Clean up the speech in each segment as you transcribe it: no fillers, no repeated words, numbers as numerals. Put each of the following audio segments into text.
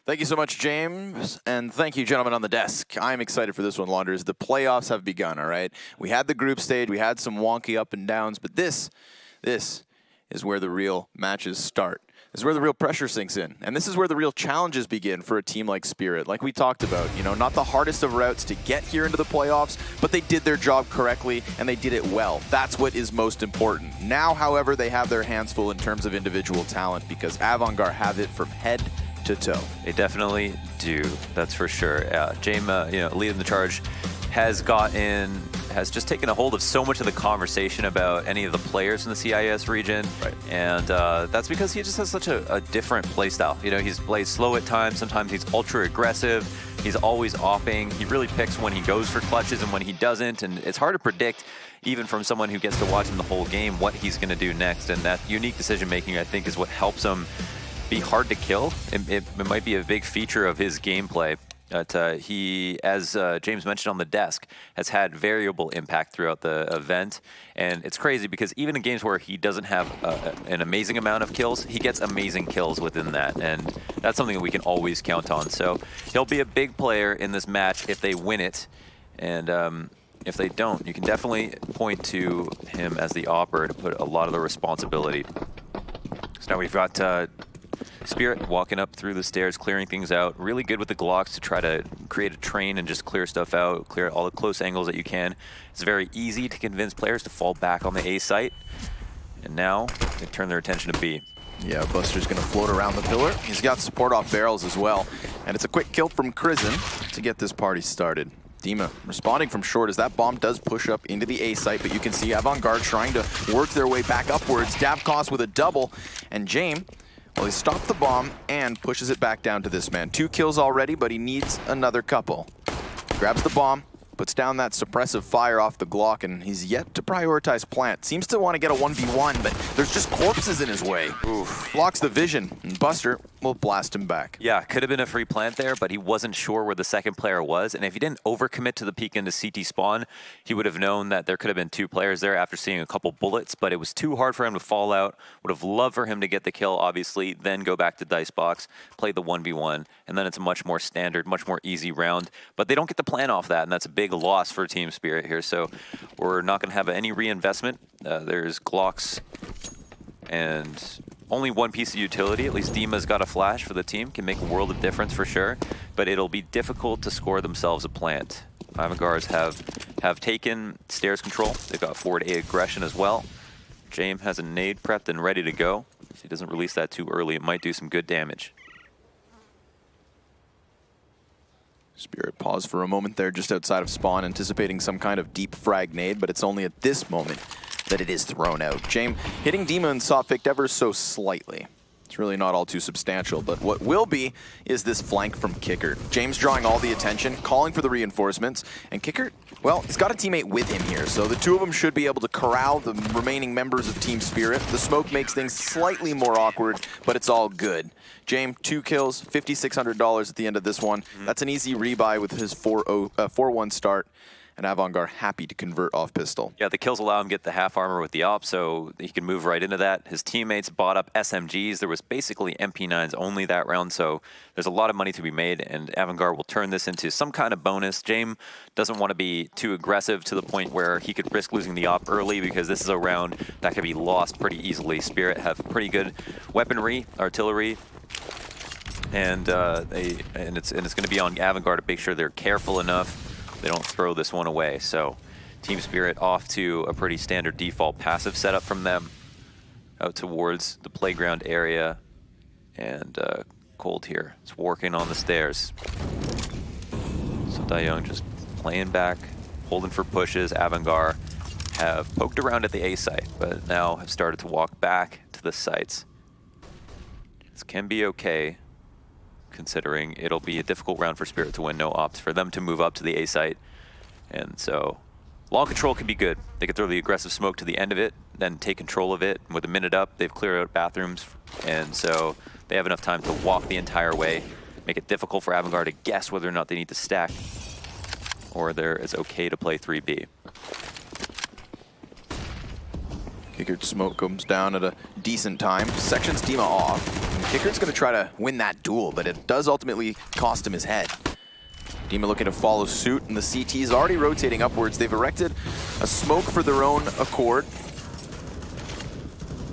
Thank you so much, James, and thank you, gentlemen on the desk. I'm excited for this one, Launders. The playoffs have begun, all right? We had the group stage, we had some wonky up and downs, but this is where the real matches start. This is where the real pressure sinks in, and this is where the real challenges begin for a team like Spirit. Like we talked about, you know, not the hardest of routes to get here into the playoffs, but they did their job correctly, and they did it well. That's what is most important. Now, however, they have their hands full in terms of individual talent, because AVANGAR have it from head to toe. They definitely do, that's for sure. James, leading the charge, has just taken a hold of so much of the conversation about any of the players in the CIS region. Right. And that's because he just has such a different play style. You know, he's played slow at times, sometimes he's ultra aggressive, he's always opping. He really picks when he goes for clutches and when he doesn't, and it's hard to predict, even from someone who gets to watch him the whole game, what he's gonna do next. And that unique decision making, I think, is what helps him be hard to kill. It might be a big feature of his gameplay. But he, as James mentioned on the desk, has had variable impact throughout the event. And it's crazy because even in games where he doesn't have an amazing amount of kills, he gets amazing kills within that. And that's something that we can always count on. So he'll be a big player in this match if they win it. And if they don't, you can definitely point to him as the opper to put a lot of the responsibility. So now we've got Spirit walking up through the stairs, clearing things out. Really good with the Glocks to try to create a train and just clear stuff out, clear all the close angles that you can. It's very easy to convince players to fall back on the A site. And now they turn their attention to B. Yeah, Buster's gonna float around the pillar. He's got support off barrels as well. And it's a quick kill from Crizzen to get this party started. Dima responding from short as that bomb does push up into the A site, but you can see AVANGAR trying to work their way back upwards. Davkos with a double, and James, well, he stopped the bomb and pushes it back down to this man. 2 kills already, but he needs another couple. Grabs the bomb, puts down that suppressive fire off the Glock, and he's yet to prioritize plant. Seems to want to get a 1v1, but there's just corpses in his way. Oof. Blocks the vision, and Buster will blast him back. Yeah, could have been a free plant there, but he wasn't sure where the second player was. And if he didn't overcommit to the peek into CT spawn, he would have known that there could have been 2 players there after seeing a couple bullets, but it was too hard for him to fall out. Would have loved for him to get the kill, obviously, then go back to dice box, play the 1v1, and then it's a much more standard, much more easy round. But they don't get the plan off that, and that's a big loss for Team Spirit here. So we're not going to have any reinvestment. There's Glocks and only one piece of utility. At least Dima's got a flash for the team, can make a world of difference for sure, but it'll be difficult to score themselves a plant. AVANGARs have taken stairs control. They've got forward A aggression as well. James has a nade prepped and ready to go. If he doesn't release that too early, it might do some good damage. Spirit paused for a moment there just outside of spawn, anticipating some kind of deep frag nade, but it's only at this moment that it is thrown out. James hitting Dima and soft-picked ever so slightly. It's really not all too substantial, but what will be is this flank from Kicker. James drawing all the attention, calling for the reinforcements, and Kicker, well, he's got a teammate with him here, so the 2 of them should be able to corral the remaining members of Team Spirit. The smoke makes things slightly more awkward, but it's all good. James, 2 kills, $5,600 at the end of this one. That's an easy rebuy with his 4-1 start. And AVANGAR happy to convert off pistol. Yeah, the kills allow him to get the half armor with the op, so he can move right into that. His teammates bought up SMGs. There was basically MP9s only that round, so there's a lot of money to be made, and AVANGAR will turn this into some kind of bonus. James doesn't want to be too aggressive to the point where he could risk losing the op early, because this is a round that could be lost pretty easily. Spirit have pretty good weaponry, artillery, and it's going to be on AVANGAR to make sure they're careful enough they don't throw this one away. So Team Spirit off to a pretty standard default passive setup from them, out towards the playground area, and Cold here. It's working on the stairs. So Dayoung just playing back, holding for pushes. AVANGAR have poked around at the A site, but now have started to walk back to the sites. This can be okay, considering it'll be a difficult round for Spirit to win, no ops, for them to move up to the A site. And so long control can be good. They could throw the aggressive smoke to the end of it, then take control of it. And with a minute up, they've cleared out bathrooms, and so they have enough time to walk the entire way, make it difficult for AVANGAR to guess whether or not they need to stack, or it's okay to play 3B. Kickered smoke comes down at a decent time. Sections Dima off. Kickert's going to try to win that duel, but it does ultimately cost him his head. Dima looking to follow suit, and the CT is already rotating upwards. They've erected a smoke for their own accord.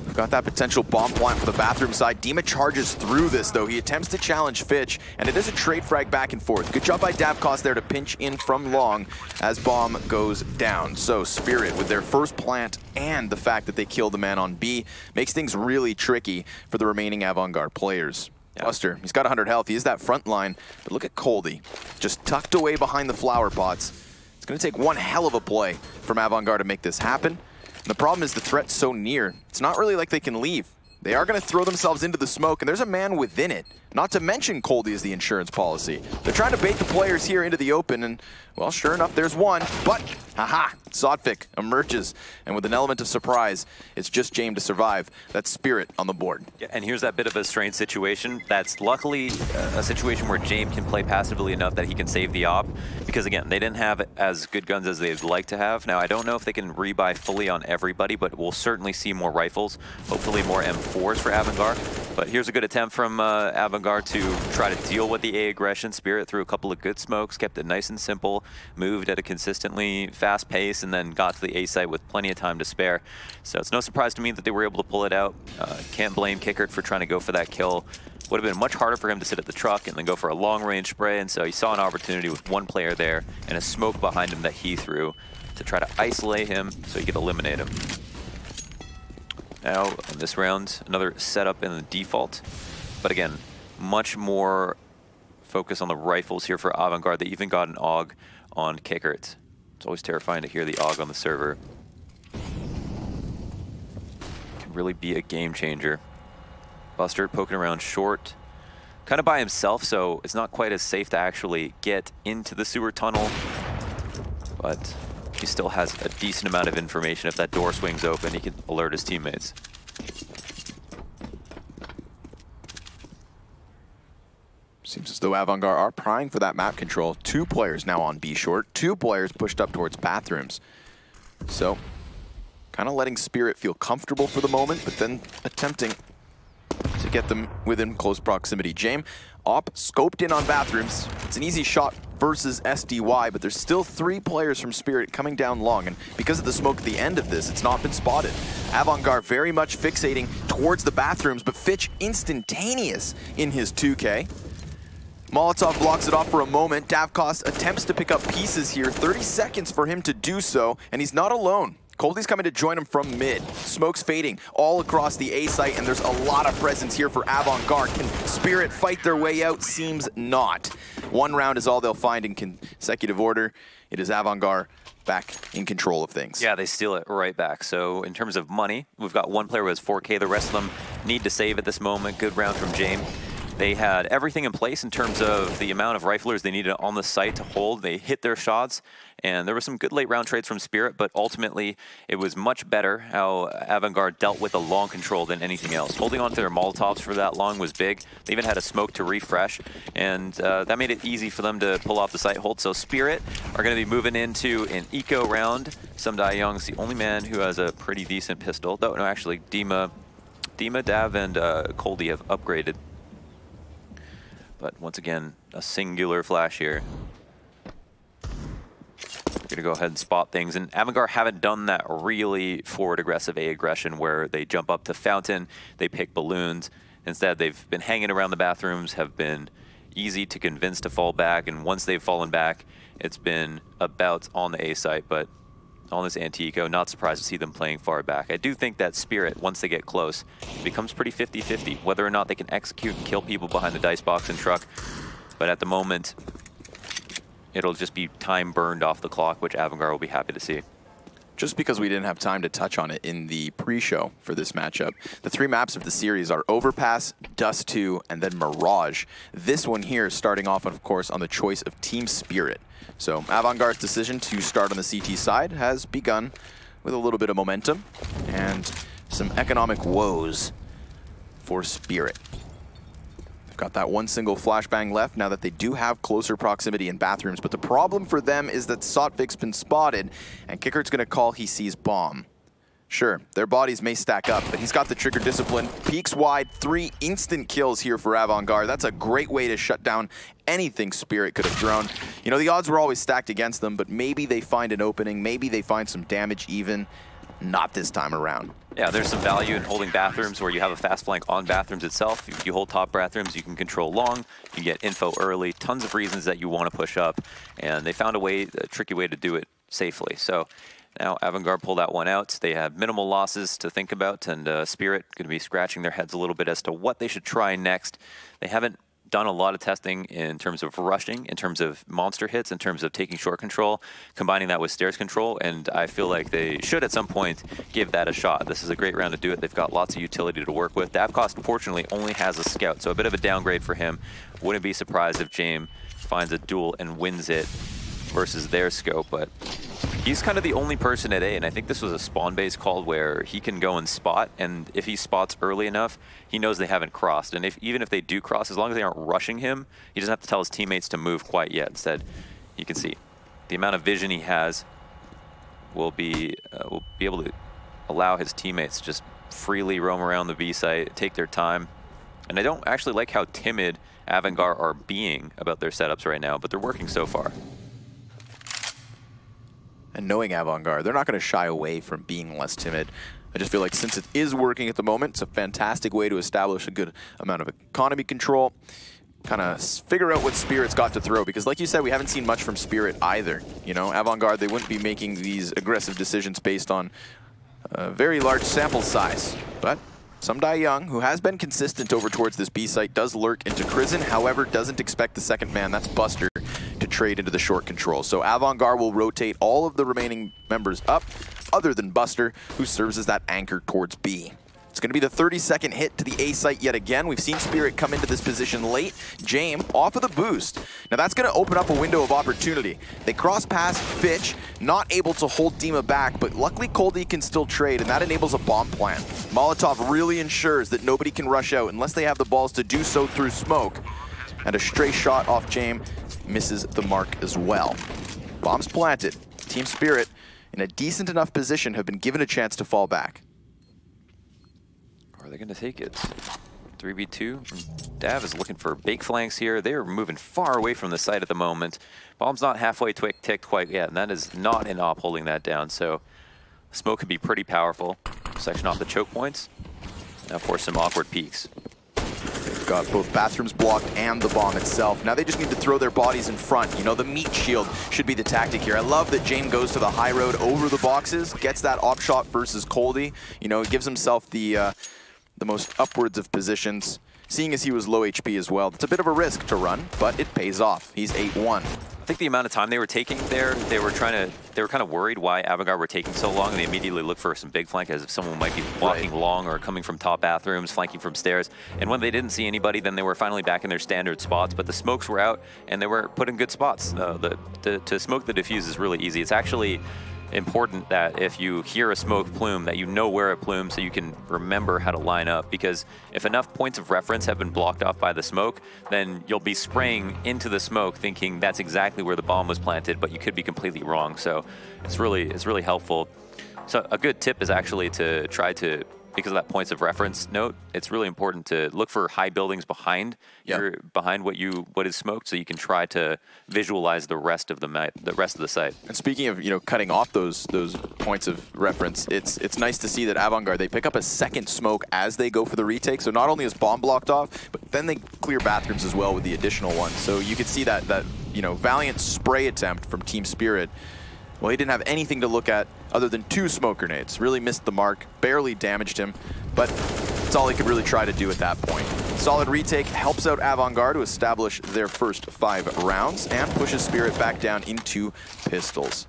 We've got that potential bomb plant for the bathroom side. Dima charges through this, though. He attempts to challenge Fitch, and it is a trade frag back and forth. Good job by Davkos there to pinch in from long as bomb goes down. So Spirit, with their first plant and the fact that they killed the man on B, makes things really tricky for the remaining AVANGAR players. Yeah. Buster, he's got 100 health. He is that front line, but look at Coldy, just tucked away behind the flower pots. It's going to take one hell of a play from AVANGAR to make this happen. And the problem is the threat's so near. It's not really like they can leave. They are going to throw themselves into the smoke, and there's a man within it. Not to mention Coldy is the insurance policy. They're trying to bait the players here into the open, and, well, sure enough, there's one. But, haha, Zotfik emerges, and with an element of surprise, it's just James to survive. That's Spirit on the board. Yeah, and here's that bit of a strange situation. That's luckily a situation where James can play passively enough that he can save the op, because, again, they didn't have as good guns as they'd like to have. Now, I don't know if they can rebuy fully on everybody, but we'll certainly see more rifles, hopefully more M4s for AVANGAR. But here's a good attempt from AVANGAR to try to deal with the A aggression. Spirit threw a couple of good smokes, kept it nice and simple, moved at a consistently fast pace, and then got to the A site with plenty of time to spare. So it's no surprise to me that they were able to pull it out. Can't blame Kickert for trying to go for that kill. Would have been much harder for him to sit at the truck and then go for a long-range spray, and so he saw an opportunity with one player there and a smoke behind him that he threw to try to isolate him so he could eliminate him. Now, on this round, another setup in the default. But again, much more focus on the rifles here for AVANGAR. They even got an AUG on Kickert. It's always terrifying to hear the AUG on the server. Can really be a game changer. Buster poking around short, kind of by himself, so it's not quite as safe to actually get into the sewer tunnel. But he still has a decent amount of information. If that door swings open, he can alert his teammates. Seems as though AVANGAR are prying for that map control. 2 players now on B short, 2 players pushed up towards bathrooms. So, kind of letting Spirit feel comfortable for the moment, but then attempting to get them within close proximity. James, op scoped in on bathrooms. It's an easy shot versus SDY, but there's still 3 players from Spirit coming down long, and because of the smoke at the end of this, it's not been spotted. AVANGAR very much fixating towards the bathrooms, but Fitch instantaneous in his 2K. Molotov blocks it off for a moment. Davkos attempts to pick up pieces here. 30 seconds for him to do so, and he's not alone. Coldy's coming to join him from mid. Smoke's fading all across the A site, and there's a lot of presence here for AVANGAR. Can Spirit fight their way out? Seems not. 1 round is all they'll find in consecutive order. It is AVANGAR back in control of things. Yeah, they steal it right back. So in terms of money, we've got 1 player who has 4K. The rest of them need to save at this moment. Good round from James. They had everything in place in terms of the amount of riflers they needed on the site to hold. They hit their shots, and there were some good late round trades from Spirit, but ultimately it was much better how AVANGAR dealt with the long control than anything else. Holding on to their Molotovs for that long was big. They even had a smoke to refresh, and that made it easy for them to pull off the site hold. So Spirit are going to be moving into an eco round. Sumdai Young's the only man who has a pretty decent pistol. Though, no, actually, Dima, Dav, and Coldy have upgraded. But once again, a singular flash here. We're gonna go ahead and spot things, and AVANGAR haven't done that really forward aggressive A aggression where they jump up to fountain, they pick balloons. Instead, they've been hanging around the bathrooms, have been easy to convince to fall back, and once they've fallen back, it's been about on the A site, but on this anti-eco, not surprised to see them playing far back. I do think that Spirit, once they get close, becomes pretty 50-50, whether or not they can execute and kill people behind the dice box and truck. But at the moment, it'll just be time burned off the clock, which AVANGAR will be happy to see. Just because we didn't have time to touch on it in the pre-show for this matchup, the 3 maps of the series are Overpass, Dust 2, and then Mirage. This one here is starting off, of course, on the choice of Team Spirit. So AVANGAR's decision to start on the CT side has begun with a little bit of momentum and some economic woes for Spirit. They've got that 1 single flashbang left now that they do have closer proximity in bathrooms, but the problem for them is that Sotvik's been spotted, and Kickert's going to call he sees bomb. Sure, their bodies may stack up, but he's got the trigger discipline. Peeks wide, 3 instant kills here for AVANGAR. That's a great way to shut down anything Spirit could have thrown. You know, the odds were always stacked against them, but maybe they find an opening, maybe they find some damage even. Not this time around. Yeah, there's some value in holding bathrooms where you have a fast flank on bathrooms itself. If you hold top bathrooms, you can control long, you can get info early, tons of reasons that you want to push up, and they found a tricky way to do it safely. So now AVANGAR pulled that one out. They have minimal losses to think about, and Spirit going to be scratching their heads a little bit as to what they should try next. They haven't done a lot of testing in terms of rushing, in terms of monster hits, in terms of taking short control, combining that with stairs control, and I feel like they should at some point give that a shot. This is a great round to do it. They've got lots of utility to work with. Davkos, fortunately, only has a scout, so a bit of a downgrade for him. Wouldn't be surprised if James finds a duel and wins it versus their scope, but he's kind of the only person at A, and I think this was a spawn-based call where he can go and spot, and if he spots early enough, he knows they haven't crossed. And even if they do cross, as long as they aren't rushing him, he doesn't have to tell his teammates to move quite yet. Instead, you can see the amount of vision he has will be able to allow his teammates to just freely roam around the B site, take their time. And I don't actually like how timid AVANGAR are being about their setups right now, but they're working so far. And knowing AVANGAR, they're not going to shy away from being less timid. I just feel like since it is working at the moment, it's a fantastic way to establish a good amount of economy control, kind of figure out what Spirit's got to throw, because like you said, we haven't seen much from Spirit either. You know, AVANGAR, they wouldn't be making these aggressive decisions based on a very large sample size, but Some Die Young, who has been consistent over towards this B site, does lurk into Crizzen, however, doesn't expect the second man, that's Buster, to trade into the short control. So AVANGAR will rotate all of the remaining members up, other than Buster, who serves as that anchor towards B. It's going to be the 32nd hit to the A site yet again. We've seen Spirit come into this position late. James off of the boost. Now that's going to open up a window of opportunity. They cross past Fitch, not able to hold Dima back, but luckily Coldy can still trade, and that enables a bomb plant. Molotov really ensures that nobody can rush out unless they have the balls to do so through smoke. And a stray shot off James misses the mark as well. Bombs planted. Team Spirit, in a decent enough position, have been given a chance to fall back. Are they going to take it? 3v2. Dav is looking for big flanks here. They are moving far away from the site at the moment. Bomb's not halfway ticked quite yet, and that is not an op holding that down. So smoke could be pretty powerful. Section off the choke points. Now force some awkward peaks. They've got both bathrooms blocked and the bomb itself. Now they just need to throw their bodies in front. You know, the meat shield should be the tactic here. I love that James goes to the high road over the boxes, gets that op shot versus Coldy. You know, it gives himself the most upwards of positions, seeing as he was low HP as well. It's a bit of a risk to run, but it pays off. He's 8-1. I think the amount of time they were taking there, they were kind of worried why AVANGAR were taking so long, and they immediately looked for some big flank as if someone might be walking long or coming from top bathrooms, flanking from stairs. And when they didn't see anybody, then they were finally back in their standard spots, but the smokes were out and they were put in good spots. To smoke the diffuse is really easy. It's actually important that if you hear a smoke plume, that you know where it plumes so you can remember how to line up, because if enough points of reference have been blocked off by the smoke, then you'll be spraying into the smoke thinking that's exactly where the bomb was planted, but you could be completely wrong. So it's really helpful. So a good tip is actually to try to, because of that points of reference note, it's really important to look for high buildings behind what is smoked, so you can try to visualize the rest of the site. And speaking of, you know, cutting off those points of reference, it's nice to see that AVANGAR, they pick up a second smoke as they go for the retake. So not only is bomb blocked off, but then they clear bathrooms as well with the additional one. So you could see that you know, valiant spray attempt from Team Spirit. Well, he didn't have anything to look at other than 2 smoke grenades. Really missed the mark, barely damaged him, but that's all he could really try to do at that point. Solid retake helps out AVANGAR to establish their first 5 rounds and pushes Spirit back down into pistols.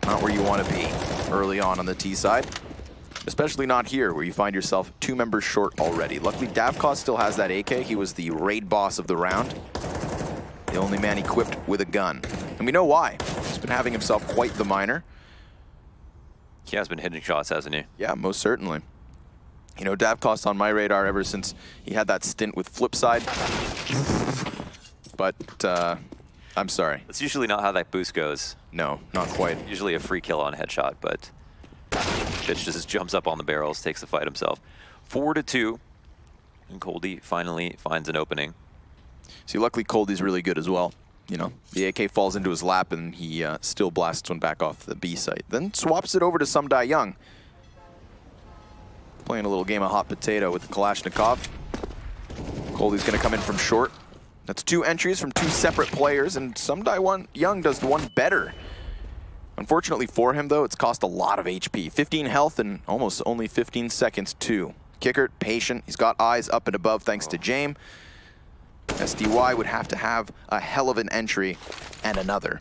Not where you want to be early on the T side, especially not here where you find yourself 2 members short already. Luckily, Davkos still has that AK. He was the raid boss of the round, the only man equipped with a gun. And we know why. He's been having himself quite the minor. He has been hitting shots, hasn't he? Yeah, most certainly. You know, Davkos on my radar ever since he had that stint with Flipside. But, I'm sorry. That's usually not how that boost goes. No, not quite. Usually a free kill on headshot, but Fitch just jumps up on the barrels, takes the fight himself. 4-2, and Coldie finally finds an opening. See, luckily Coldie's really good as well. You know, the AK falls into his lap and he still blasts one back off the B site. Then swaps it over to Sumdai Young. Playing a little game of hot potato with the Kalashnikov. Coldie's going to come in from short. That's 2 entries from 2 separate players, and Sumdai Young does one better. Unfortunately for him, though, it's cost a lot of HP. 15 health and almost only 15 seconds, too. Kickert, patient. He's got eyes up and above thanks to Jame. SDY would have to have a hell of an entry and another.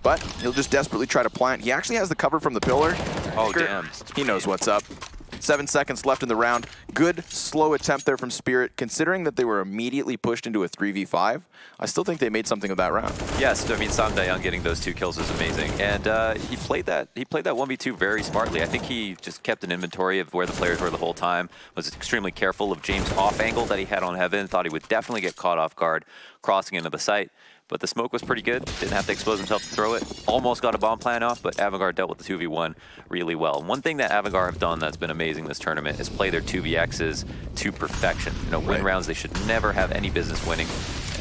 But he'll just desperately try to plant. He actually has the cover from the pillar. Oh, Kickert, damn. he knows what's up. 7 seconds left in the round. Good, slow attempt there from Spirit. Considering that they were immediately pushed into a 3v5, I still think they made something of that round. Yes, I mean, Sumdai Young getting those 2 kills is amazing. And he played that 1v2 very smartly. I think he just kept an inventory of where the players were the whole time, was extremely careful of James' off angle that he had on Heaven, thought he would definitely get caught off guard crossing into the site. But the smoke was pretty good. Didn't have to expose himself to throw it. Almost got a bomb plan off, but AVANGAR dealt with the 2v1 really well. One thing that AVANGAR have done that's been amazing this tournament is play their 2vx's to perfection. You know, win rounds they should never have any business winning.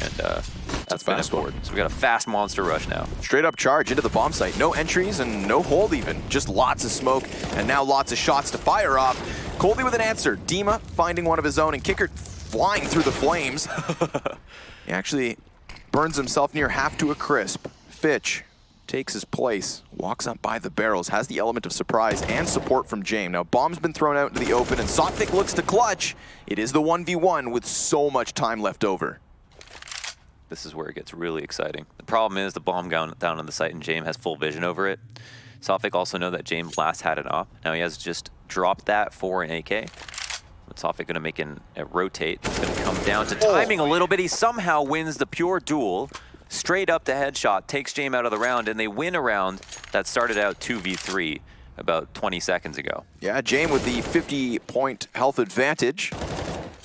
And that's been important. So we got a fast monster rush now. Straight up charge into the bomb site. No entries and no hold even. Just lots of smoke and now lots of shots to fire off. Coldie with an answer. Dima finding one of his own and Kickert flying through the flames. He actually burns himself near half to a crisp. Fitch takes his place, walks up by the barrels, has the element of surprise and support from Jame. Now, bomb's been thrown out into the open, and Sothic looks to clutch. It is the 1v1 with so much time left over. This is where it gets really exciting. The problem is the bomb down on the site, and Jame has full vision over it. Sothic also know that Jame last had it off. Now he has just dropped that for an AK. Sothic going to make a rotate. It's going to come down to timing a little bit. He somehow wins the pure duel. Straight up to headshot, takes Jame out of the round, and they win a round that started out 2v3 about 20 seconds ago. Yeah, Jame with the 50-point health advantage.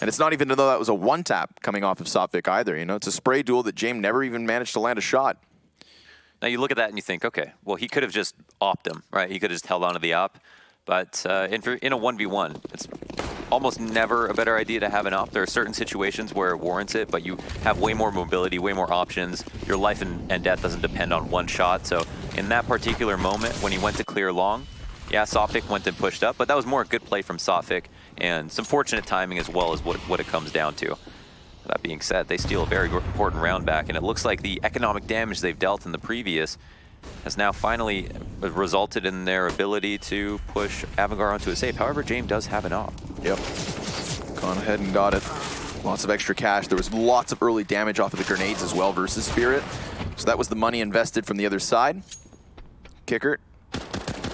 And it's not even though that was a one-tap coming off of Sothic either. You know, it's a spray duel that Jame never even managed to land a shot. Now you look at that and you think, okay, well, he could have just opped him, right? He could have just held on to the op. But in a 1v1, it's almost never a better idea to have an op. There are certain situations where it warrants it, but you have way more mobility, way more options. Your life and death doesn't depend on one shot. So in that particular moment, when he went to clear long, yeah, Sothic went and pushed up, but that was more a good play from Sothic and some fortunate timing as well is what it comes down to. That being said, they steal a very important round back, and it looks like the economic damage they've dealt in the previous has now finally resulted in their ability to push AVANGAR onto a save. However, Jame does have an op. Yep. Gone ahead and got it. Lots of extra cash. There was lots of early damage off of the grenades as well versus Spirit. So that was the money invested from the other side. Kickert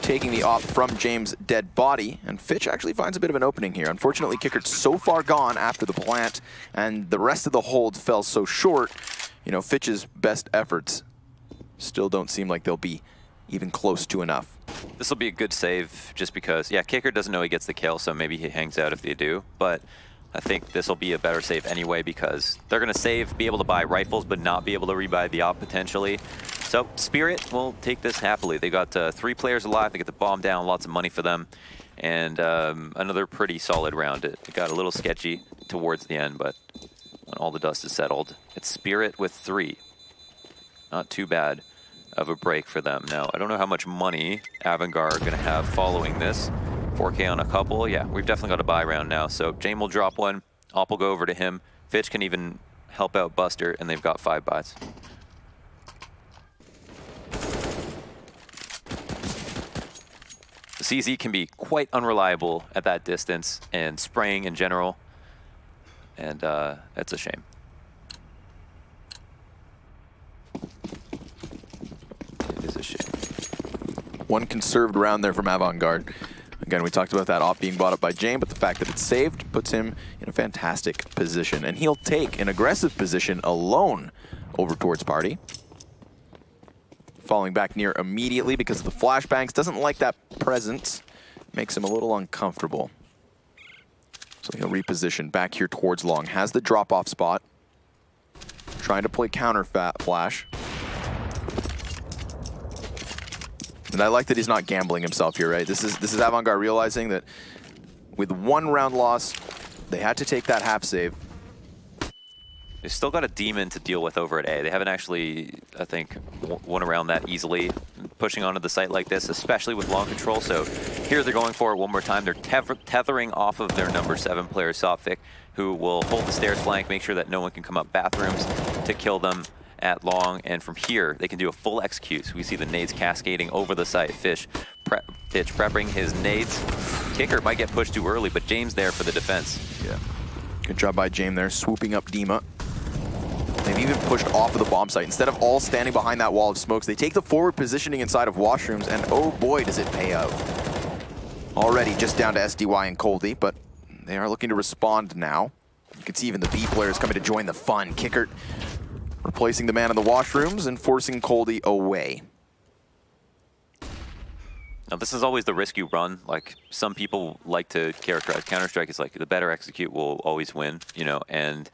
taking the op from James' dead body, and Fitch actually finds a bit of an opening here. Unfortunately, Kickert's so far gone after the plant, and the rest of the hold fell so short. You know, Fitch's best efforts still don't seem like they'll be even close to enough. This will be a good save just because, yeah, Kickert doesn't know he gets the kill, so maybe he hangs out if they do. But I think this will be a better save anyway because they're going to save, be able to buy rifles, but not be able to rebuy the op potentially. So Spirit will take this happily. They got 3 players alive. They get the bomb down, lots of money for them. And another pretty solid round. It got a little sketchy towards the end, but when all the dust is settled, it's Spirit with 3. Not too bad of a break for them. Now, I don't know how much money AVANGAR are going to have following this. 4K on a couple. Yeah, we've definitely got a buy round now. So Jame will drop one. Op will go over to him. Fitch can even help out Buster, and they've got 5 buys. The CZ can be quite unreliable at that distance and spraying in general. And that's a shame. One conserved round there from AVANGAR. Again, we talked about that op being bought up by Jame, but the fact that it's saved puts him in a fantastic position. And he'll take an aggressive position alone over towards Party. Falling back near immediately because of the flashbangs. Doesn't like that presence. Makes him a little uncomfortable. So he'll reposition back here towards long. Has the drop-off spot. Trying to play counter flash. And I like that he's not gambling himself here, right? This is AVANGAR realizing that with 1 round loss, they had to take that half save. They've still got a demon to deal with over at A. They haven't actually, I think, won around that easily, pushing onto the site like this, especially with long control. So here they're going for it one more time. They're tethering off of their number 7 player, Sophic, who will hold the stairs flank, make sure that no one can come up bathrooms to kill them at long. And from here, they can do a full execute. So we see the nades cascading over the site. Pitch prepping his nades. Kicker might get pushed too early, but James there for the defense. Yeah. Good job by James there, swooping up Dima. They've even pushed off of the bomb site. Instead of all standing behind that wall of smokes, they take the forward positioning inside of washrooms, and oh boy, does it pay out. Already just down to SDY and Coldy, but they are looking to respond now. You can see even the B players coming to join the fun. Kickert replacing the man in the washrooms and forcing Coldy away. Now this is always the risk you run. Like, some people like to characterize Counter-Strike as like the better execute will always win, you know, and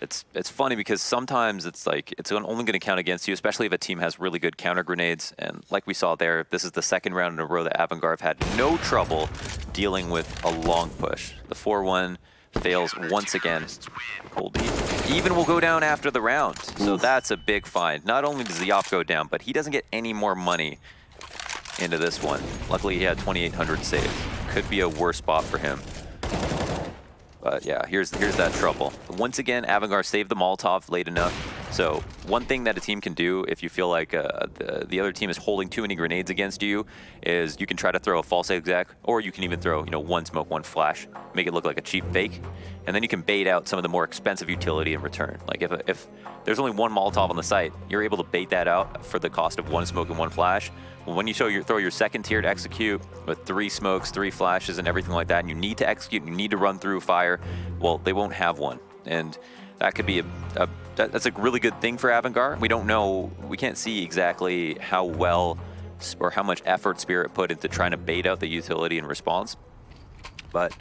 it's funny because sometimes it's like it's only going to count against you, especially if a team has really good counter grenades. And like we saw there, this is the 2nd round in a row that AVANGAR have had no trouble dealing with a long push. The 4-1 fails once again. Coldy even will go down after the round. So that's a big find. Not only does the op go down, but he doesn't get any more money into this one. Luckily, he had 2,800 saved. Could be a worse spot for him. But yeah, here's that trouble. Once again, AVANGAR saved the Molotov late enough. So one thing that a team can do if you feel like the other team is holding too many grenades against you is you can try to throw a false exec, or you can even throw, you know, 1 smoke, 1 flash, make it look like a cheap fake, and then you can bait out some of the more expensive utility in return. Like if there's only 1 Molotov on the site, you're able to bait that out for the cost of 1 smoke and 1 flash. Well, when you throw your 2nd tier to execute with 3 smokes, 3 flashes, and everything like that, and you need to execute, you need to run through fire, well, they won't have one. And that could be that's a really good thing for AVANGAR. We don't know, we can't see exactly how well or how much effort Spirit put into trying to bait out the utility in response. But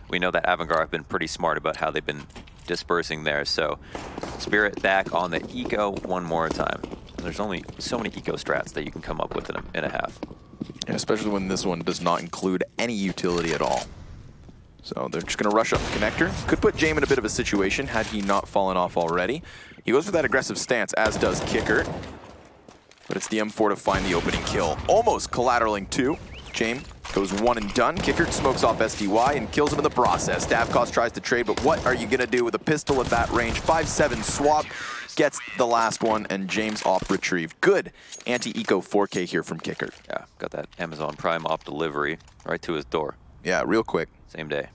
we know that AVANGAR have been pretty smart about how they've been dispersing there. So Spirit back on the eco one more time. There's only so many eco strats that you can come up with in a half. Yeah, especially when this one does not include any utility at all. So they're just going to rush up the connector. Could put Jame in a bit of a situation had he not fallen off already. He goes for that aggressive stance, as does Kicker. But it's the M4 to find the opening kill. Almost collateralizing 2. Jame goes 1 and done. Kicker smokes off SDY and kills him in the process. Davkos tries to trade, but what are you going to do with a pistol at that range? 5-7 swap. Gets the last one, and James op retrieved. Good anti-eco 4K here from Kicker. Yeah, got that Amazon Prime op delivery right to his door. Yeah, real quick. Same day.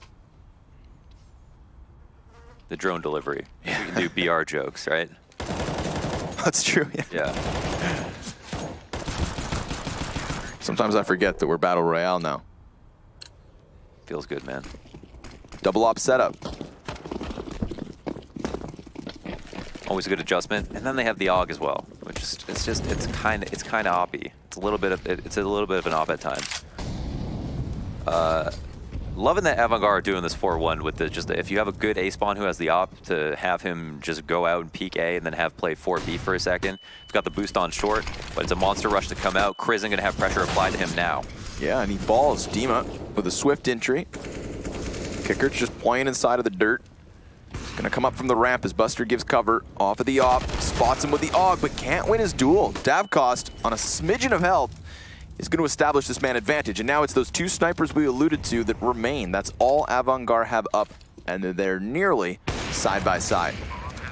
The drone delivery. Yeah. We can do BR jokes, right? That's true, Yeah. Sometimes I forget that we're Battle Royale now. Feels good, man. Double op setup. Always a good adjustment, and then they have the AUG as well, which is it's kind of oppy. It's a little bit of an op at times. Loving that AVANGAR are doing this 4-1 with if you have a good A spawn who has the op, to have him just go out and peek A and then have play 4B for a second. He's got the boost on short, but it's a monster rush to come out. Kriz isn't gonna have pressure applied to him now. Yeah, and he balls Dima with a swift entry. Kicker's just playing inside of the dirt. Gonna come up from the ramp as Buster gives cover off of the op, spots him with the AUG, but can't win his duel. Davkos, on a smidgen of health, is going to establish this man advantage. And now it's those 2 snipers we alluded to that remain. That's all AVANGAR have up, and they're nearly side by side.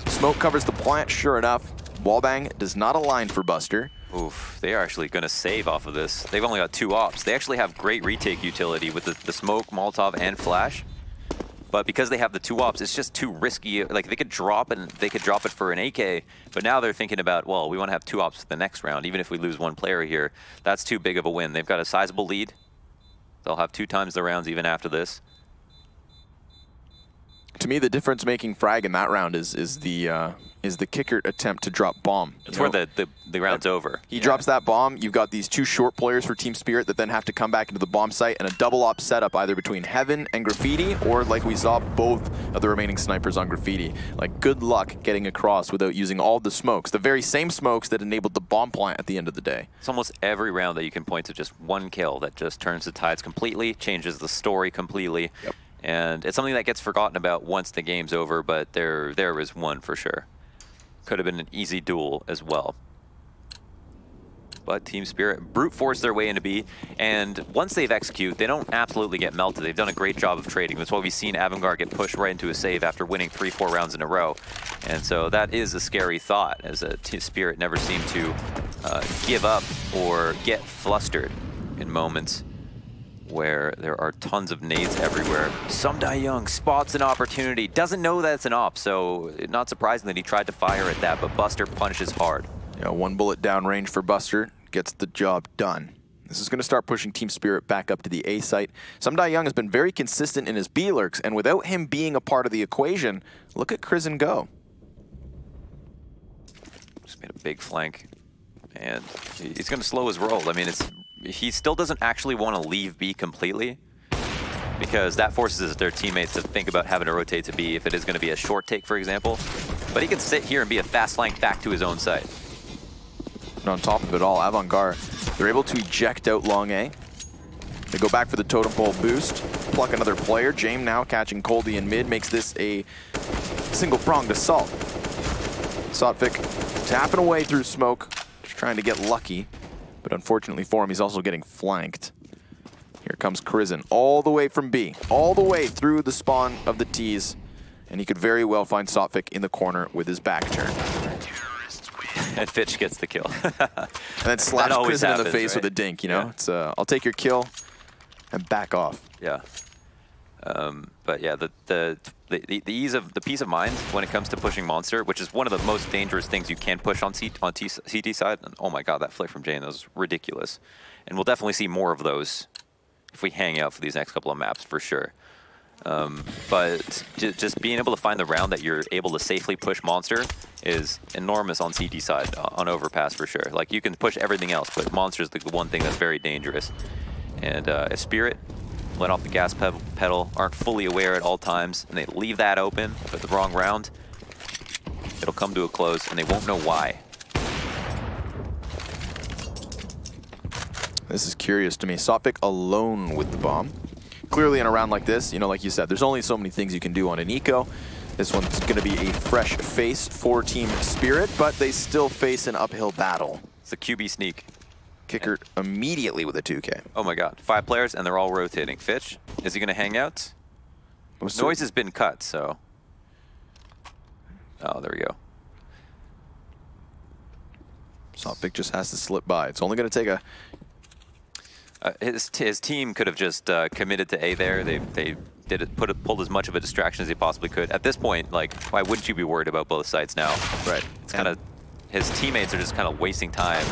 Smoke covers the plant, sure enough. Wallbang does not align for Buster. Oof, they are actually going to save off of this. They've only got 2 ops. They actually have great retake utility with the smoke, Molotov, and flash. But because they have the 2 ops, it's just too risky. Like, they could drop it for an AK, but now they're thinking about, well, we want to have 2 ops for the next round. Even if we lose 1 player here, that's too big of a win. They've got a sizable lead. They'll have 2 times the rounds even after this. To me, the difference-making frag in that round is the is the kicker attempt to drop bomb. That's where the round's over. He drops that bomb. You've got these 2 short players for Team Spirit that then have to come back into the bomb site, and a double op setup either between Heaven and Graffiti, or like we saw, both of the remaining snipers on Graffiti. Like, good luck getting across without using all the smokes. The very same smokes that enabled the bomb plant at the end of the day. It's almost every round that you can point to just one kill that just turns the tides completely, changes the story completely. Yep. And it's something that gets forgotten about once the game's over, but there is one for sure. Could have been an easy duel as well. But Team Spirit brute force their way into B, and once they've execute, they don't absolutely get melted. They've done a great job of trading. That's why we've seen AVANGAR get pushed right into a save after winning 3-4 rounds in a row. And so that is a scary thought, as Team Spirit never seem to give up or get flustered in moments where there are tons of nades everywhere. Young spots an opportunity, doesn't know that it's an op, so not surprising that he tried to fire at that, but Buster punishes hard. Yeah, 1 bullet downrange for Buster gets the job done. This is going to start pushing Team Spirit back up to the A site. Young has been very consistent in his B lurks, and without him being a part of the equation, look at Krisen go. Just made a big flank, and he's going to slow his roll. I mean, he still doesn't actually want to leave B completely, because that forces their teammates to think about having to rotate to B if it is going to be a short take, for example. But he can sit here and be a fast flank back to his own site. And on top of it all, AVANGAR, they're able to eject out long A. They go back for the totem pole boost, pluck another player. James now catching Coldy in mid, makes this a single-pronged assault. Sotfik tapping away through smoke, just trying to get lucky. But unfortunately for him, he's also getting flanked. Here comes Krisen, all the way from B, all the way through the spawn of the T's. And he could very well find Sotfik in the corner with his back turn. And Fitch gets the kill. And then slaps Krisen in the face, right? with a dink, you know? Yeah. It's I'll take your kill and back off. Yeah. But yeah, the ease of the peace of mind when it comes to pushing Monster, which is one of the most dangerous things you can push on CT side. And oh my god, that flick from Jane, that was ridiculous. And we'll definitely see more of those if we hang out for these next couple of maps for sure. But just being able to find the round that you're able to safely push Monster is enormous on CT side, on Overpass for sure. Like, you can push everything else, but Monster is the one thing that's very dangerous. And if Spirit let off the gas pedal, aren't fully aware at all times, and they leave that open for the wrong round, it'll come to a close, and they won't know why. This is curious to me. Sotfik alone with the bomb. Clearly in a round like this, you know, like you said, there's only so many things you can do on an eco. This one's going to be a fresh face for Team Spirit, but they still face an uphill battle. It's a QB sneak. Kicker immediately with a 2K. Oh my god, 5 players and they're all rotating. Fitch, is he going to hang out? Noise has been cut, so... Oh, there we go. Sotfik just has to slip by. It's only going to take a... His team could have just committed to A there. They pulled as much of a distraction as they possibly could. At this point, like, why wouldn't you be worried about both sites now? Right. It's kind of... His teammates are just kind of wasting time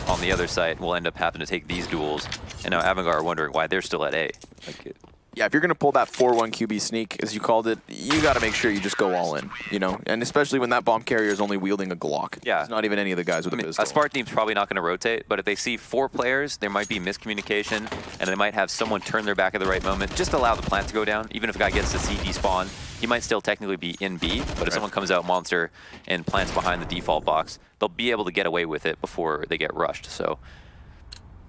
on the other side. We'll end up having to take these duels. And now AVANGAR are wondering why they're still at A. Like, yeah, if you're going to pull that 4-1 QB sneak, as you called it, you got to make sure you just go all in, you know? And especially when that bomb carrier is only wielding a Glock. Yeah. It's not even any of the guys with a pistol. A Spark team's probably not going to rotate, but if they see 4 players, there might be miscommunication, and they might have someone turn their back at the right moment. Just allow the plant to go down. Even if a guy gets the CT spawn, he might still technically be in B, but if someone comes out Monster and plants behind the default box, they'll be able to get away with it before they get rushed. So,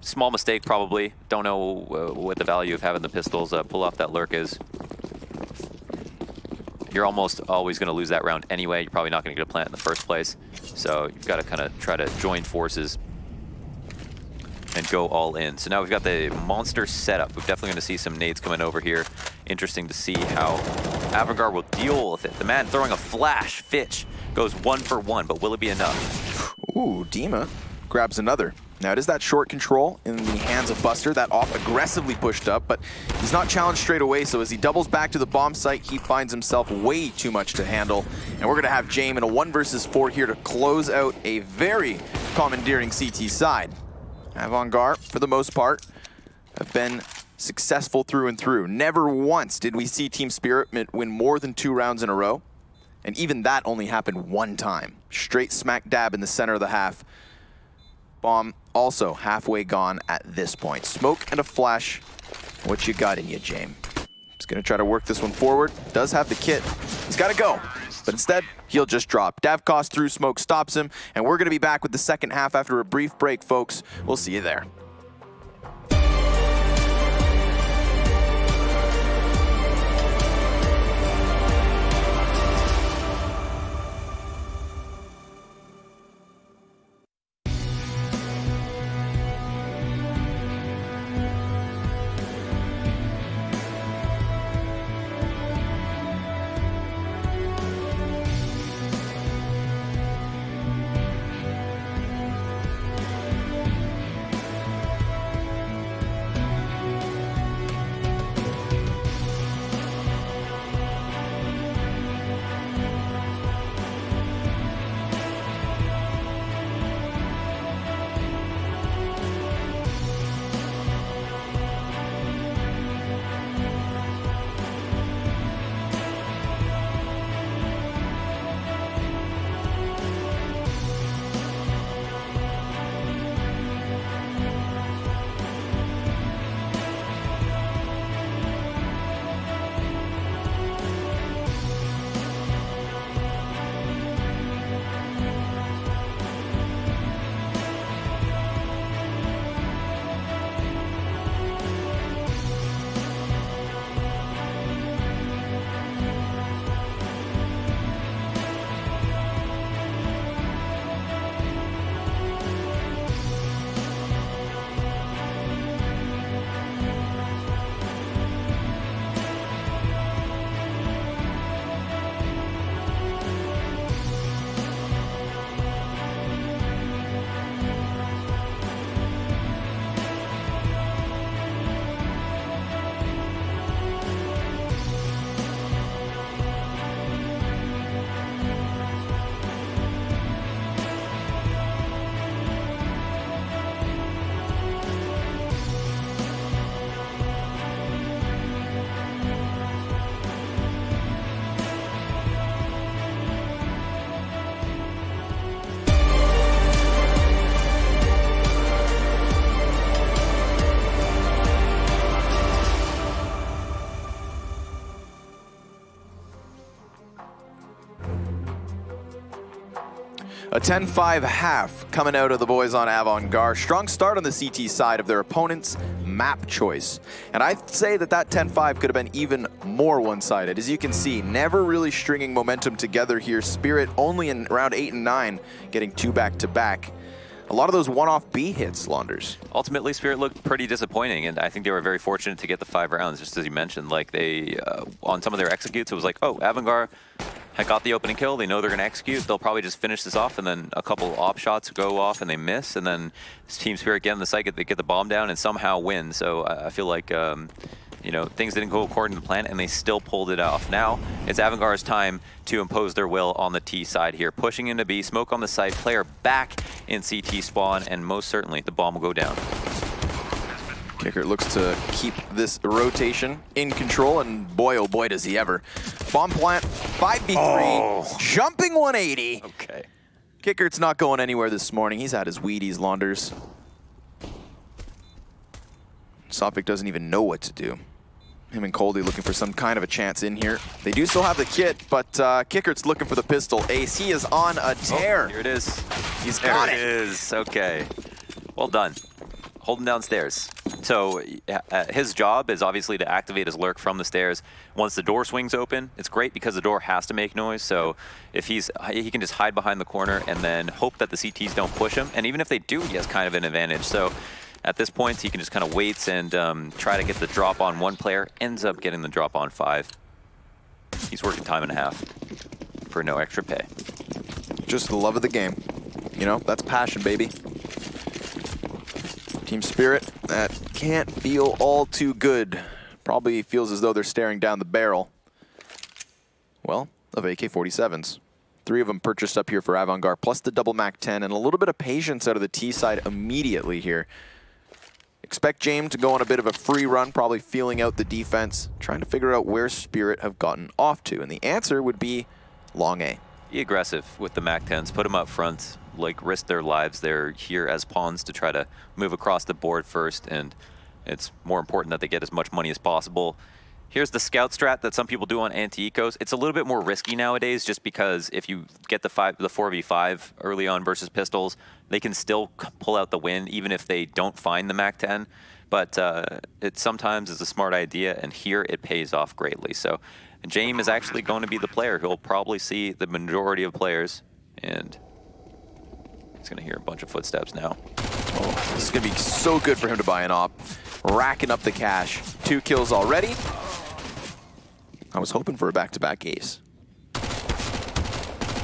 small mistake probably. Don't know what the value of having the pistols pull off that lurk is. You're almost always going to lose that round anyway. You're probably not going to get a plant in the first place. So you've got to kind of try to join forces and go all in. So now we've got the Monster setup. We're definitely going to see some nades coming over here. Interesting to see how AVANGAR will deal with it. The man throwing a flash. Fitch goes 1 for 1, but will it be enough? Ooh, Dima grabs another. Now it is that short control in the hands of Buster, that off aggressively pushed up, but he's not challenged straight away, so as he doubles back to the bomb site, he finds himself way too much to handle. And we're gonna have James in a 1 versus 4 here to close out a very commandeering CT side. AVANGAR, for the most part, have been successful through and through. Never once did we see Team Spirit win more than 2 rounds in a row. And even that only happened one time. Straight smack dab in the center of the half. Bomb also halfway gone at this point. Smoke and a flash. What you got in you, James? He's going to try to work this one forward. Does have the kit. He's got to go. But instead, he'll just drop. Davkos through smoke stops him. And we're going to be back with the second half after a brief break, folks. We'll see you there. A 10-5 half coming out of the boys on AVANGAR. Strong start on the CT side of their opponent's map choice. And I'd say that 10-5 could have been even more one-sided. As you can see, never really stringing momentum together here. Spirit only in round 8 and 9, getting 2 back-to-back. A lot of those one-off B hits, Launders. Ultimately, Spirit looked pretty disappointing, and I think they were very fortunate to get the 5 rounds, just as you mentioned. Like, they, on some of their executes, it was like, oh, AVANGAR had got the opening kill, they know they're going to execute, they'll probably just finish this off, and then a couple op shots go off and they miss, and then Team Spirit get in the site, they get the bomb down and somehow win. So I feel like, you know, things didn't go according to plan, and they still pulled it off. Now, it's AVANGAR's time to impose their will on the T side here. Pushing into B, smoke on the side, player back in CT spawn, and most certainly the bomb will go down. Kicker looks to keep this rotation in control, and boy, oh boy, does he ever. Bomb plant, 5v3, jumping 180. Okay. Kickert's not going anywhere this morning. He's had his Wheaties, Launders. Sophic doesn't even know what to do. Him and Coldy looking for some kind of a chance in here. They do still have the kit, but Kickert's looking for the pistol ace. He is on a tear. Oh, here it is. He's got it. There it is. Okay. Well done. Hold him downstairs. So his job is obviously to activate his lurk from the stairs. Once the door swings open, it's great because the door has to make noise. So if he can just hide behind the corner and then hope that the CTs don't push him. And even if they do, he has kind of an advantage. So at this point, he can just kind of wait and try to get the drop on one player. Ends up getting the drop on 5. He's working time and a half for no extra pay. Just the love of the game. You know, that's passion, baby. Team Spirit, that can't feel all too good. Probably feels as though they're staring down the barrel, well, of AK-47s. 3 of them purchased up here for AVANGAR, plus the double MAC-10, and a little bit of patience out of the T side immediately here. Expect James to go on a bit of a free run, probably feeling out the defense, trying to figure out where Spirit have gotten off to. And the answer would be Long A. Be aggressive with the MAC-10s. Put them up front. Like, risk their lives. They're here as pawns to try to move across the board first, and it's more important that they get as much money as possible. Here's the scout strat that some people do on anti-ecos. It's a little bit more risky nowadays just because if you get the 4v5 early on versus pistols, they can still pull out the win even if they don't find the MAC-10. But it sometimes is a smart idea, and here it pays off greatly. So James is actually going to be the player who'll probably see the majority of players, and he's going to hear a bunch of footsteps now. Oh, this is going to be so good for him to buy an op. Racking up the cash. 2 kills already. I was hoping for a back-to-back ace.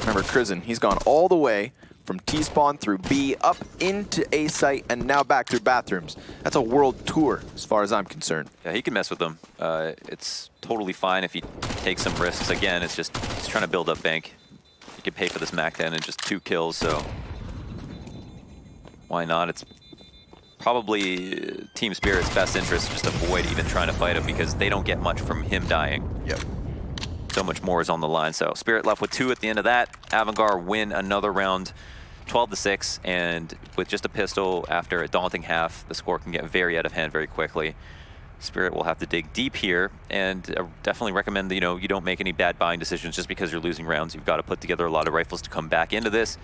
Remember, Krizen, he's gone all the way from T-spawn through B, up into A site, and now back through bathrooms. That's a world tour, as far as I'm concerned. Yeah, he can mess with them. It's totally fine if he takes some risks. Again, it's just he's trying to build up bank. He could pay for this MAC-10 in just 2 kills, so why not? It's probably Team Spirit's best interest to just avoid even trying to fight him because they don't get much from him dying. Yep. So much more is on the line. So Spirit left with 2 at the end of that. AVANGAR win another round, 12-6, and with just a pistol after a daunting half, the score can get very out of hand very quickly. Spirit will have to dig deep here, and definitely recommend that you don't make any bad buying decisions just because you're losing rounds. You've got to put together a lot of rifles to come back into this.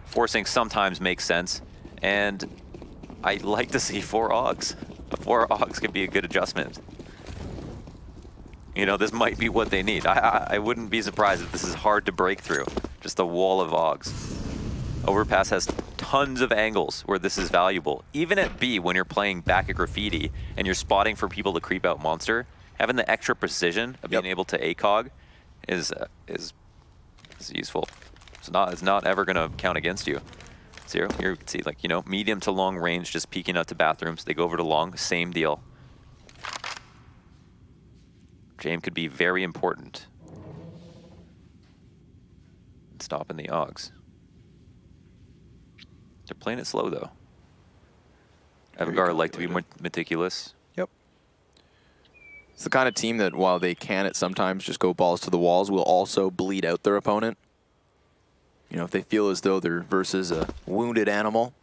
Forcing sometimes makes sense, and I like to see 4 AUGs. 4 AUGs could be a good adjustment. This might be what they need. I wouldn't be surprised if this is hard to break through. Just a wall of AUGs. Overpass has tons of angles where this is valuable. Even at B, when you're playing back at Graffiti and you're spotting for people to creep out monster, having the extra precision of being able to ACOG is useful. It's not ever going to count against you. So here you can see, medium to long range, just peeking out to bathrooms. They go over to long, same deal. James could be very important. Stopping the AUGs. They're playing it slow, though. AVANGAR like to be meticulous. Yep. It's the kind of team that, while they can at sometimes just go balls to the walls, will also bleed out their opponent. If they feel as though they're versus a wounded animal,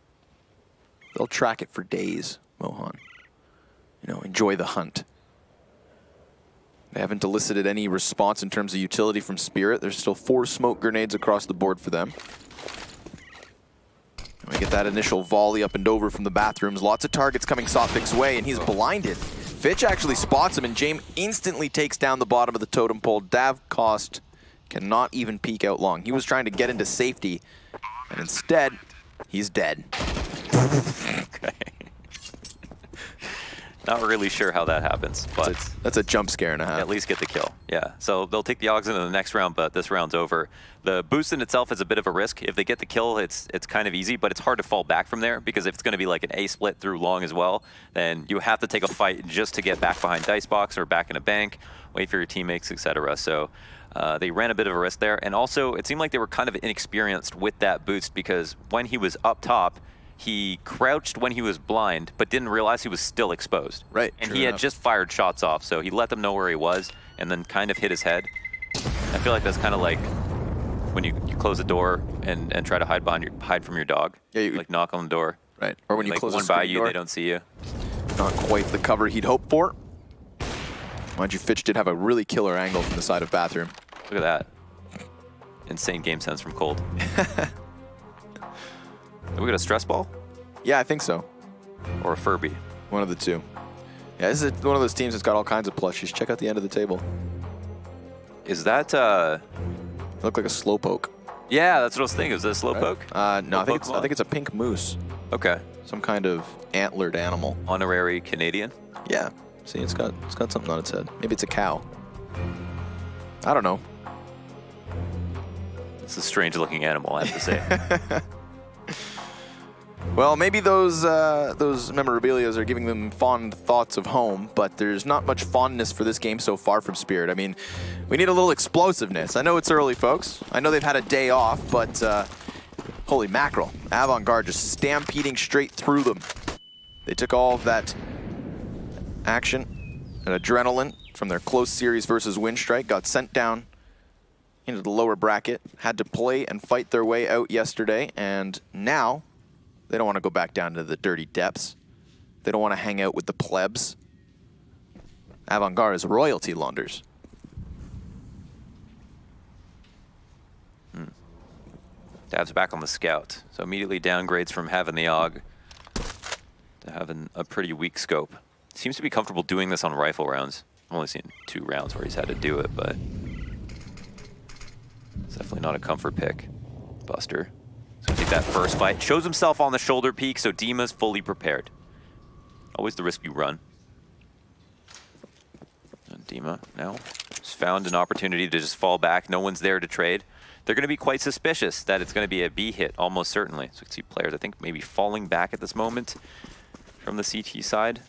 they'll track it for days, Mohan. Enjoy the hunt. They haven't elicited any response in terms of utility from Spirit. There's still 4 smoke grenades across the board for them. And we get that initial volley up and over from the bathrooms. Lots of targets coming Sophick's way, and he's blinded. Fitch actually spots him, and James instantly takes down the bottom of the totem pole. Dav Cost cannot even peek out long. He was trying to get into safety, and instead, he's dead. Okay. Not really sure how that happens, but that's a jump scare and a half. At least get the kill. Yeah, so they'll take the AUGs into the next round, but this round's over. The boost in itself is a bit of a risk. If they get the kill, it's kind of easy, but it's hard to fall back from there because if it's going to be like an A split through long as well, then you have to take a fight just to get back behind Dicebox or back in a bank, wait for your teammates, etc. So they ran a bit of a risk there, and also it seemed like they were kind of inexperienced with that boost because when he was up top, he crouched when he was blind, but didn't realize he was still exposed. Right. And he had just fired shots off, so he let them know where he was and then kind of hit his head. I feel like that's kind of like when you close a door and try to hide from your dog. Yeah, you knock on the door. Right. Or when you close one by you, they don't see you. Not quite the cover he'd hoped for. Mind you, Fitch did have a really killer angle from the side of bathroom. Look at that. Insane game sense from Cold. Have we got a stress ball? Yeah, I think so. Or a Furby? One of the two. Yeah, this is one of those teams that's got all kinds of plushies. Check out the end of the table. Is that look like a slowpoke. Yeah, that's what I was thinking. Is that a slowpoke? No, I think it's a pink moose. Okay. Some kind of antlered animal. Honorary Canadian? Yeah. See, it's got something on its head. Maybe it's a cow. I don't know. It's a strange looking animal, I have to say. Well, maybe those memorabilias are giving them fond thoughts of home, but there's not much fondness for this game so far from Spirit. I mean, we need a little explosiveness. I know it's early, folks. I know they've had a day off, but holy mackerel. AVANGAR just stampeding straight through them. They took all of that action and adrenaline from their close series versus Windstrike, got sent down into the lower bracket, had to play and fight their way out yesterday, and now they don't want to go back down to the dirty depths. They don't want to hang out with the plebs. AVANGAR is royalty, Londers. Dav's back on the scout, so immediately downgrades from having the AUG to having a pretty weak scope. Seems to be comfortable doing this on rifle rounds. I've only seen 2 rounds where he's had to do it, but it's definitely not a comfort pick. Buster. So take that first fight. Shows himself on the shoulder peak, so Dima's fully prepared. Always the risk you run. And Dima now has found an opportunity to just fall back. No one's there to trade. They're going to be quite suspicious that it's going to be a B hit, almost certainly. So you can see players, I think, maybe falling back at this moment from the CT side.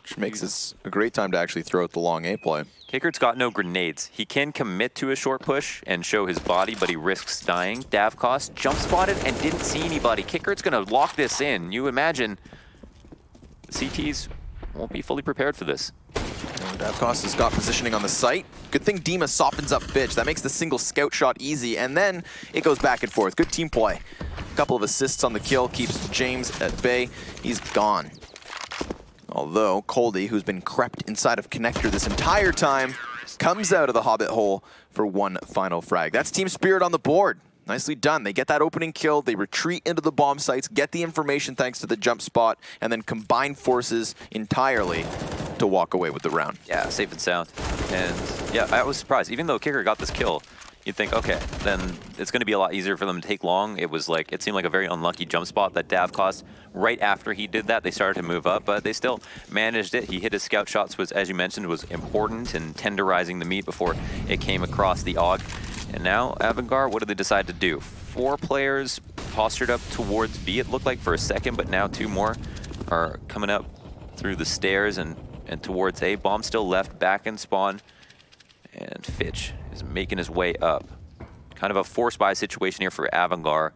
Which makes this a great time to actually throw out the long A play. Kickert's got no grenades. He can commit to a short push and show his body, but he risks dying. Davkos jump spotted and didn't see anybody. Kickert's going to lock this in. You imagine the CTs won't be fully prepared for this. Davkos has got positioning on the site. Good thing Dima softens up Fitch. That makes the single scout shot easy, and then it goes back and forth. Good team play. A couple of assists on the kill keeps James at bay. He's gone. Although Coldy, who's been crept inside of Connector this entire time, comes out of the Hobbit hole for one final frag. That's Team Spirit on the board. Nicely done. They get that opening kill, they retreat into the bomb sites, get the information thanks to the jump spot, and then combine forces entirely to walk away with the round. Yeah, safe and sound. And yeah, I was surprised. Even though Kicker got this kill, you'd think, okay, then it's going to be a lot easier for them to take long. It was like, it seemed like a very unlucky jump spot that Dav cost. Right after he did that, they started to move up, but they still managed it. He hit his scout shots, was, as you mentioned, was important in tenderizing the meat before it came across the AUG. And now, AVANGAR, what did they decide to do? 4 players postured up towards B, it looked like, for a second, but now 2 more are coming up through the stairs and towards A. Bomb still left, back in spawn. And Fitch is making his way up. Kind of a force buy situation here for AVANGAR.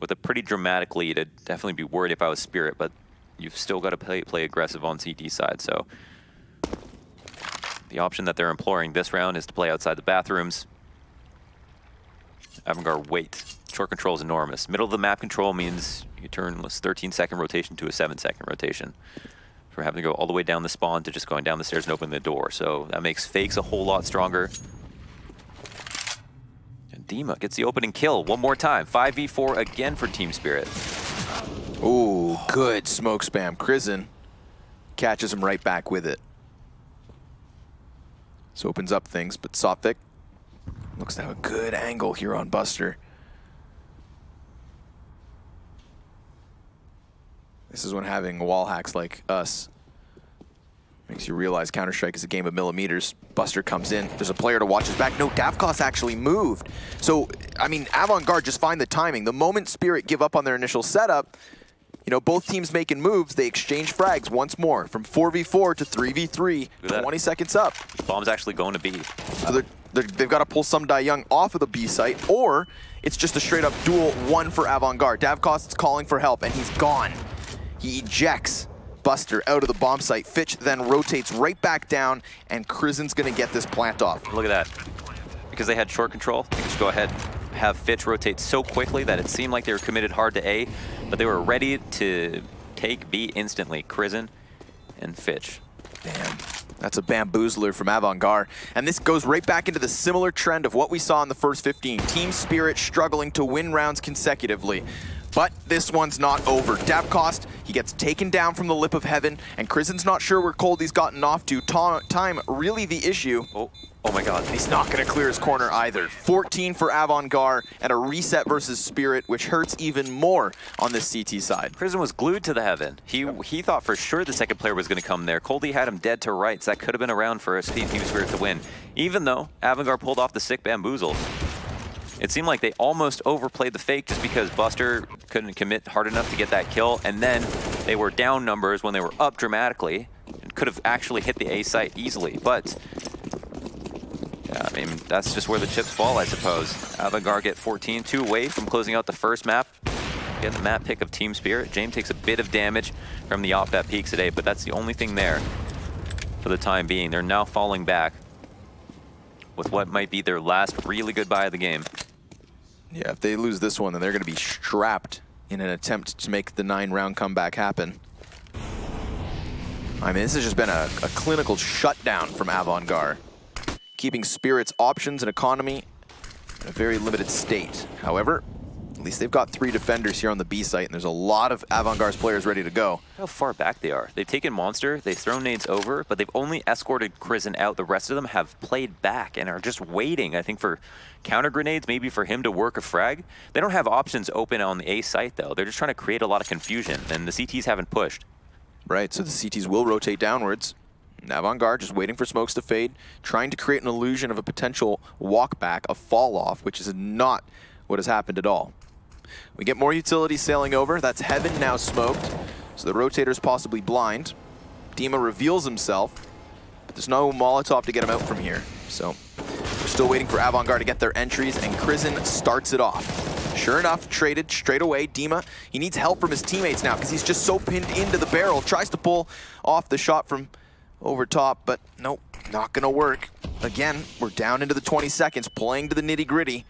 With a pretty dramatic lead, I'd definitely be worried if I was Spirit, but you've still got to play aggressive on CT side, so. The option that they're employing this round is to play outside the bathrooms. AVANGAR wait. Short control is enormous. Middle of the map control means you turn this 13-second rotation to a 7-second rotation. From having to go all the way down the spawn to just going down the stairs and opening the door. So that makes fakes a whole lot stronger. And Dima gets the opening kill one more time. 5v4 again for Team Spirit. Ooh, good smoke spam. Krizen catches him right back with it. This opens up things, but Sophic looks to have a good angle here on Buster. This is when having wall hacks like us makes you realize Counter-Strike is a game of millimeters. Buster comes in, there's a player to watch his back. No, Davkos actually moved. So, I mean, AVANGAR just find the timing. The moment Spirit give up on their initial setup, you know, both teams making moves, they exchange frags once more from 4v4 to 3v3, 20 seconds up. Bomb's actually going to B. So they've got to pull some Die Young off of the B site, or it's just a straight up duel one for AVANGAR. Davkos is calling for help, and he's gone. He ejects Buster out of the bomb site. Fitch then rotates right back down, and Krizen's going to get this plant off. Look at that. Because they had short control, they could just go ahead, have Fitch rotate so quickly that it seemed like they were committed hard to A, but they were ready to take B instantly. Krizen and Fitch. Damn. That's a bamboozler from AVANGAR. And this goes right back into the similar trend of what we saw in the first 15. Team Spirit struggling to win rounds consecutively. But this one's not over. Davkos, he gets taken down from the lip of heaven, and Krizen's not sure where Coldy's gotten off to. Time really the issue. Oh my god. He's not going to clear his corner either. 14 for AVANGAR and a reset versus Spirit, which hurts even more on this CT side. Krizen was glued to the heaven. He thought for sure the second player was going to come there. Coldy had him dead to rights. That could have been a round for Team Spirit to win. Even though AVANGAR pulled off the sick bamboozle. It seemed like they almost overplayed the fake just because Buster couldn't commit hard enough to get that kill, and then they were down numbers when they were up dramatically and could have actually hit the A site easily. But yeah, I mean, that's just where the chips fall, I suppose. AVANGAR get 14, 2 away from closing out the first map. Get the map pick of Team Spirit. James takes a bit of damage from the op that peaks today, but that's the only thing there for the time being. They're now falling back. with what might be their last really good buy of the game. Yeah, if they lose this one, then they're going to be strapped in an attempt to make the 9-round comeback happen. I mean, this has just been a clinical shutdown from AVANGAR, keeping Spirit's options and economy in a very limited state. However, at least they've got 3 defenders here on the B site, and there's a lot of AVANGAR's players ready to go. How far back they are. They've taken Monster, they've thrown nades over, but they've only escorted Crizzen out. The rest of them have played back and are just waiting, I think, for counter grenades, maybe for him to work a frag. They don't have options open on the A site, though. They're just trying to create a lot of confusion, and the CTs haven't pushed. Right, so the CTs will rotate downwards. AVANGAR just waiting for smokes to fade, trying to create an illusion of a potential walk back, a fall off, which is not what has happened at all. We get more utility sailing over. That's Heaven now smoked, so the rotator's possibly blind. Dima reveals himself, but there's no Molotov to get him out from here. So we're still waiting for AVANGAR to get their entries, and Crizzen starts it off. Sure enough, traded straight away. Dima, he needs help from his teammates now because he's just so pinned into the barrel. Tries to pull off the shot from over top, but nope, not gonna work. Again, we're down into the 20 seconds, playing to the nitty-gritty.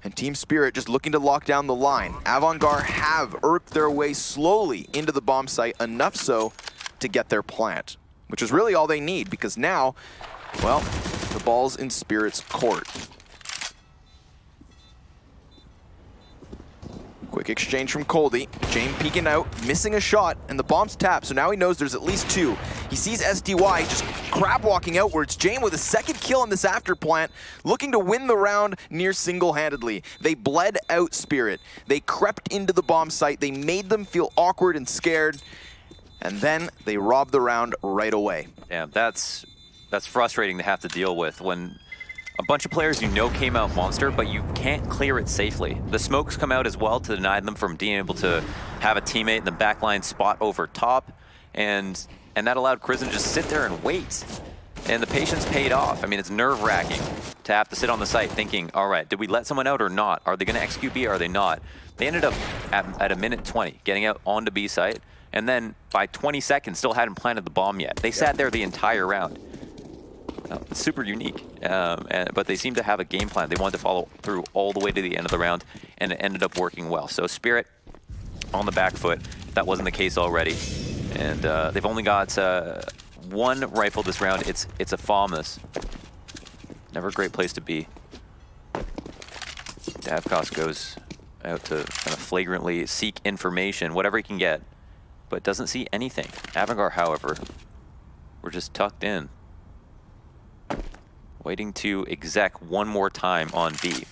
And Team Spirit just looking to lock down the line. AVANGAR have irked their way slowly into the bomb site, enough so to get their plant, which is really all they need because now, well, the ball's in Spirit's court. Quick exchange from Coldy. Jane peeking out, missing a shot, and the bomb's tapped, so now he knows there's at least 2. He sees SDY just crab walking outwards. Jane with a 2nd kill in this after plant, looking to win the round near single-handedly. They bled out Spirit. They crept into the bomb site. They made them feel awkward and scared, and then they robbed the round right away. Yeah, that's frustrating to have to deal with when a bunch of players you know came out Monster, but you can't clear it safely. The smokes come out as well to deny them from being able to have a teammate in the backline spot over top, and that allowed Crizzen to just sit there and wait. And the patience paid off. I mean, it's nerve-wracking to have to sit on the site thinking, all right, did we let someone out or not? Are they going to execute B? Are they not? They ended up at a minute 20, getting out onto B site, and then by 20 seconds still hadn't planted the bomb yet. They sat there the entire round. It's super unique, but they seem to have a game plan. They wanted to follow through all the way to the end of the round, and it ended up working well. So Spirit on the back foot, if that wasn't the case already. And they've only got 1 rifle this round. It's a FAMAS. Never a great place to be. Davkos goes out to kind of flagrantly seek information, whatever he can get, but doesn't see anything. AVANGAR, however, we're just tucked in, waiting to exec one more time on B.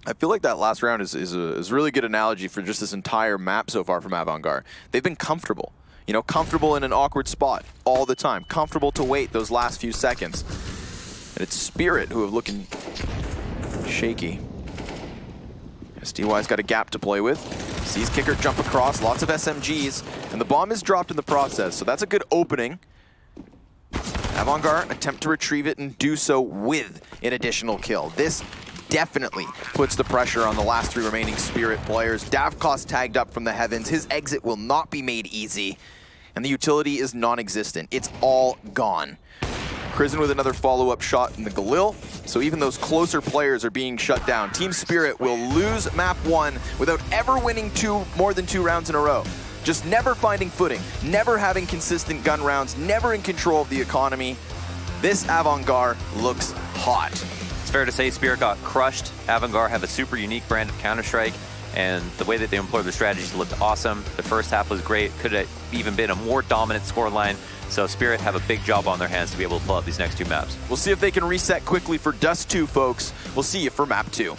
I feel like that last round is a really good analogy for just this entire map so far from AVANGAR. They've been comfortable. You know, comfortable in an awkward spot all the time. Comfortable to wait those last few seconds. And it's Spirit who have looking shaky. SDY's got a gap to play with. Sees Kicker jump across, lots of SMGs, and the bomb is dropped in the process, so that's a good opening. AVANGAR attempt to retrieve it and do so with an additional kill. This definitely puts the pressure on the last 3 remaining Spirit players. Davkos tagged up from the heavens. His exit will not be made easy, and the utility is non-existent. It's all gone. Crizzen with another follow-up shot in the Galil, so even those closer players are being shut down. Team Spirit will lose map 1 without ever winning more than 2 rounds in a row. Just never finding footing, never having consistent gun rounds, never in control of the economy. This AVANGAR looks hot. It's fair to say Spirit got crushed. AVANGAR have a super unique brand of Counter-Strike, and the way that they employed their strategies looked awesome. The first half was great. Could have even been a more dominant scoreline. So Spirit have a big job on their hands to be able to pull out these next 2 maps. We'll see if they can reset quickly for Dust 2, folks. We'll see you for map 2.